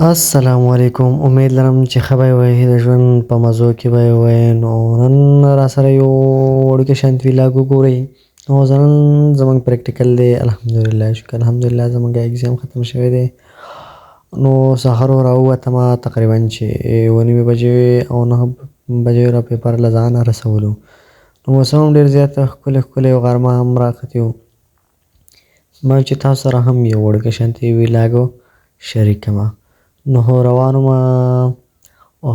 السلام علیکم. امید لرم چې ښه به یې وئ، د ژوند په مزو کې به یې وئ. نو نن راسره یو وړوکی شانت ویلاګ وګورئ. نو نن زموږ پریکټیکل دی، الحمدلله شکر الحمدلله زموږ اګزام ختم شوی دی. نو سهار راووتمه تقریبا چې 9:30 بجې وې او 9 بجې را پیپر له ځانه رسولو. نو موسم هم ډېر زیات ښکلی ښکلی او غرمه هم راختې وو. ما چې تاسو سره هم یو وړوکی شانتې ویلاګ شریک کړمه. نو روان ومه او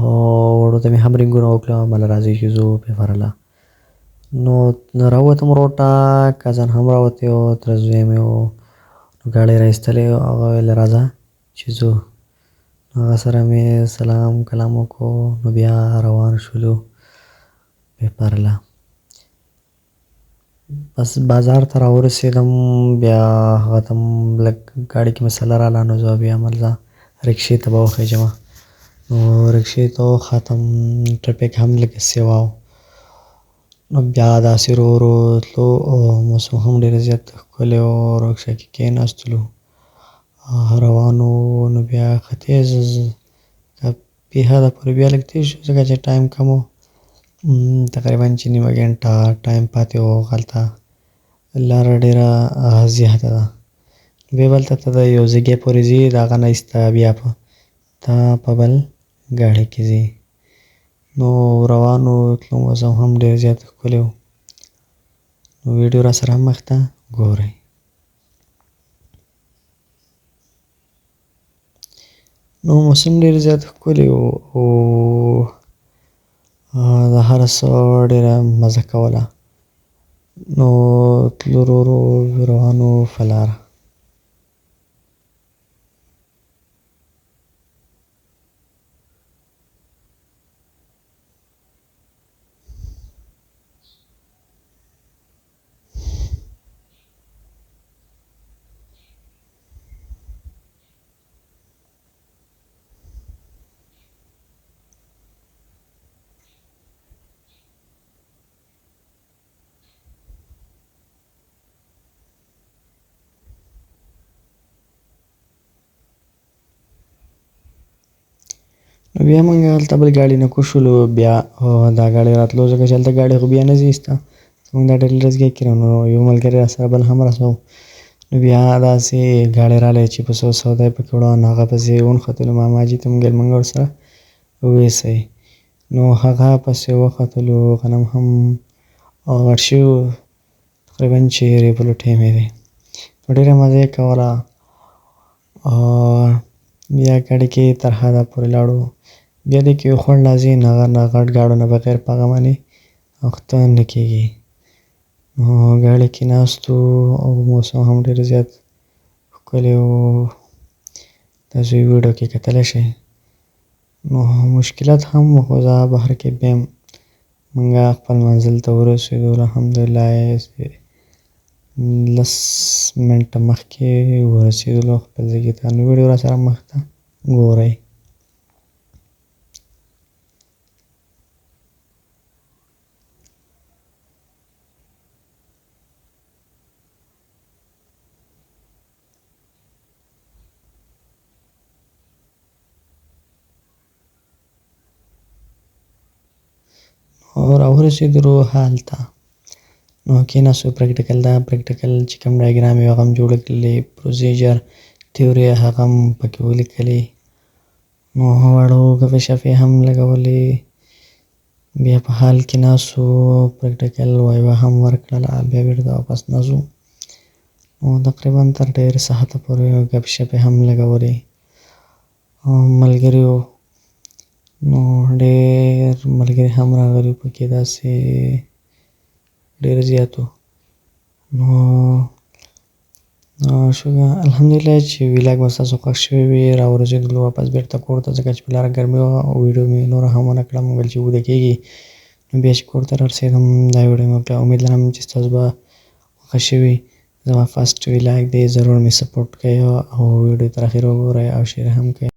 وړو ته مې هم رینګونه وکړه، مله راځئ چې ځو پیپر له. نو راووتم روډ ته، کزن هم راوتی و، تره زوی مې و. نو ګاډۍ را ایستلې وه، هغه ویل راځه چې ځو. نو هغه سره مې سلام کلام وکړو، نو بیا روان شولو پیپر له. بس بازار ته راورسېدم، بیا هغه ته لږ ګاډۍ کې مسله راغله، نو زه بیا مله رکشې ته به وخېژمه. نو رکشې ته وختم، ټرافیک هم لږ سیوا و. نو بیا داسې ورو ورو تلو او موسم هم ډېر زیات ښکلی و. رکشه کې کېناستلو، روان وو. نو بیا ښه تېز پې حده پورې بیا لږ تېز شو، ځکه چې ټایم کم و. تقریبا چې نیمه ګنټه ټایم پاتې و. هلته لاره ډېره زیاته ده. بیا بل ته ته د یو ځای پورې ځې، د هغه نه ایسته بیا په بل ګاډۍ کې ځې. نو روان وو، تلو موسم هم ډېر زیات ښکلی و. نو ویډیو راسره هم مخ ته ګورئ. نو موسم ډېر زیات ښکلی و او د هر څه ډېره مزه کوله. نو تلو ورو ورو روان وو په لاره. نو بیا موږ هلته بل ګاډي نه کوز شولو، بیا دا ګاډی راتلو، ځکه چې هلته ګاډۍ خو بیا نه ځي ایسته، زموږ دا ډېر لرې ځای کې. نو یو ملګری راسره بل هم راسه و. نو بیا داسې ګاډۍ راغلی چې په سودا یې پکې وړه، نو هغه پسې ونښتلو. ماماجي ته مې ویل موږ ورسره ویسئ. نو هغه پسې وختلو، غنم هم غټ شوي وو، تقریبا چې ریبلو ټایم یې دی. نو ډېره مزه یې کوله. بیا ګاډۍ کې تر حده پورې لاړو. بیا دې کې یو خوند راځي، نه غټ ګاډو نه بغیر په هغه باندې وخته نه کېږي. نو ګاډۍ کې ناست وو او موسم هم ډېر زیات ښکلی و. تاسو یې ویډیو کې کتلی شئ. نو مشکلات هم و، خو زه بهر کې بیا هم موږ خپل منزل ته ورسېدو، الحمدلله 10 منټه مخکې ورسېدلو خپل ځای ته. نو ویډیو راسره مخ ته ګورئ. راورسېدلو هلته، نو کېناستو. پریکټیکل دا پریکټیکل چې کوم ډایګرام یې هغه هم جوړ کړلې، پروسیجر تیوري هغه هم پکې ولیکلې. نو واړه ګپې شپې هم لګولې. بیا په حال کې ناست وو، پریکټیکل وایوا هم ورکړله، بیا بېرته واپس ناست وو. نو تقریبا تر ډېر ساعته پورې ګپې شپې هم لګولې. ملګري وو، نو ډېر ملګري هم راغلي وو پکې، داسې ډېر زیات وو. نو الحمدلله چې ویلاګ به ستاسو خوښ شوی وي. راورسېدلو واپس بېرته کور ته، ځکه چې په لاره ګرمي وه او ویډیو مې نوره هم ونه کړه. مې ویل چې اوږده کېږي. نو بیا چې کور ته رارسېدم دا ویډیو مې وکړه. امید لرم چې ستاسو به خوښه شوي. زما فرسټ ویلاګ دی، ضرور مې سپورټ کوئ او ویډیو تر اخره وګورئ او شیر هم کړئ.